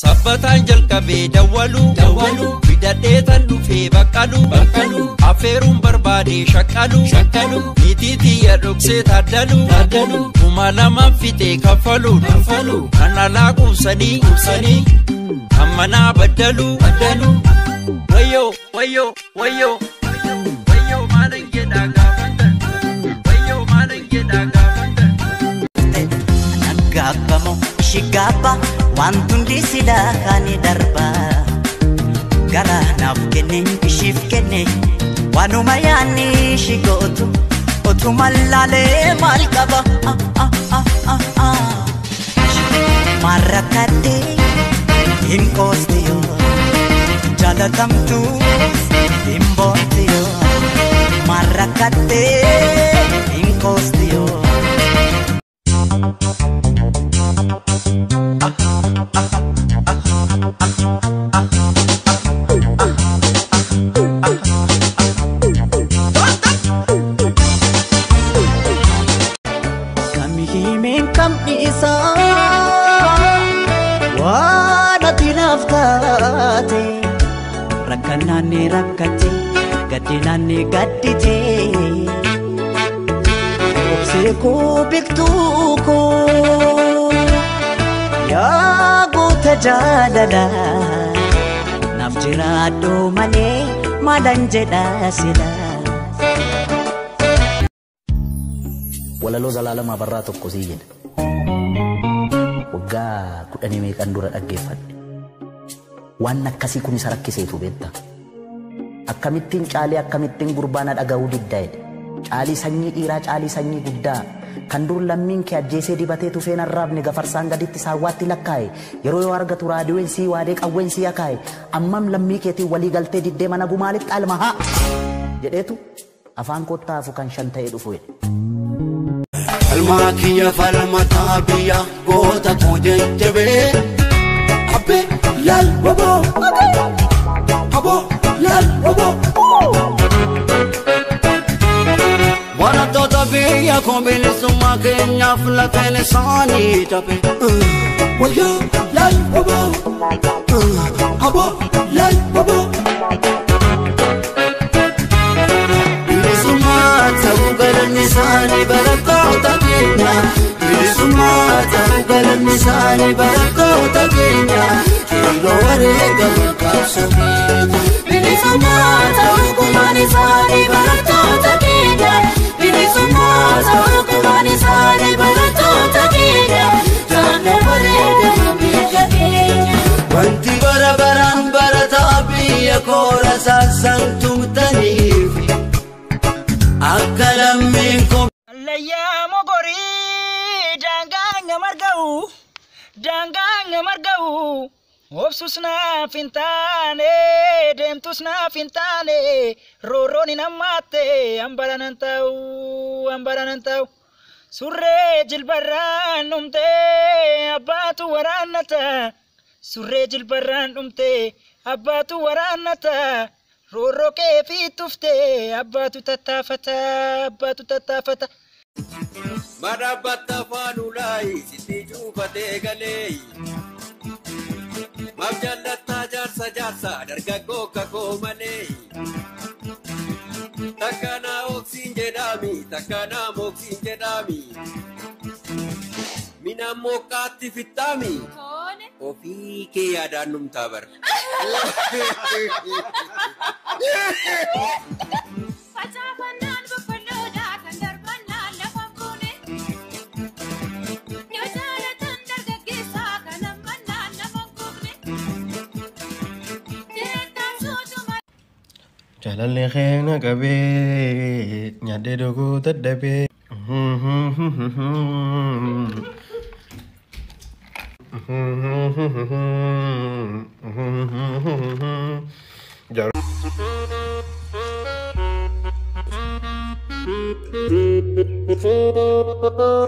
Sabbatan jalqabee dawwalu bidadheetan dhufee baqqalu affeeruun barbaade shaqqalu niititiyya dhoksee taaddalu kuma lamaan fixee kaffalu kan alaa qubsanii ammanaa baddalu wayyo maalan jedhaa gaafatan Naggaabamo shigaaba wantundi sida kani darba gara naaf kenne ishiif kenne wanuma yaanni shigootu otuma laalee maal qaba marrakkadde hin qoostiyo jaalatamtu hin boontiyo marrakkadde hin qoostiyo Kamihimen kam isa wanati naftate rakkanane rakkate gaddinane gaddite obseeko biktuko yaa goota jaalala naaf jiraadhu malee maalan jedha sila walaloo zalaalama barraa tokko sii jedha waggaa 10 meeqan dura dhaggeeffadhe waan akkasii kun isa rakkiseetu beekta akkamittiin caalee akkamittiin gurbaana dhaga'uu diddaa'edha caalii sanyii dhiiraa caalii sanyii guddaa kan dur lammiin kee ajjeesee dibatee tufeen arraabne gafarsaan gaditti saawwaatti lakkaa'e yeroo yoo argatu raadiyoon sii waadee qawween sii akaa'e ammam lammii keetiin walii galtee diddee mana gumaalitti alma haa jedheetu afaan kottaafu kan shan ta'ee dhufu Almakiya falmata biya goota kujejjebe abbe lal wabo abo lal wabo wana tota biya kombili summa kenya flatene sani tape wayo lal wabo abo lal wabo Nisani barakota Kenya, Bilisumata Nisani barakota Kenya, Kilo warega makasami. Bilisumata Nisani barakota Kenya, Bilisumata Nisani barakota Kenya, Kilo warega makasami Kenya. Wanti barabaran baratabiya kora sasantum tanifi. Akalamiko Laya mogori danganga margau obsusna fintane demtusna fintane roroni namate ambaranantau surre jilbaran umte abatu waranata surre jilbaran umte abatu waranata Roro ke fitufte abatu tatafata Marabata fanulai siti jufate galei Mabjallata jarsa dargaggoo kakoo malee Takkana oksiin jedhami Mina moqqaatti fittami Ofii kee yaadaan numtaa bar Facaafannaan boqqolloodhaa kan darbannaan lafa fuune yoo jaalatan dargaggeessaa kan hammannaan nama gugne direettaan suutuma Jaalalli keenya qabee nyaadhee dhuguu dadhabee Thank you.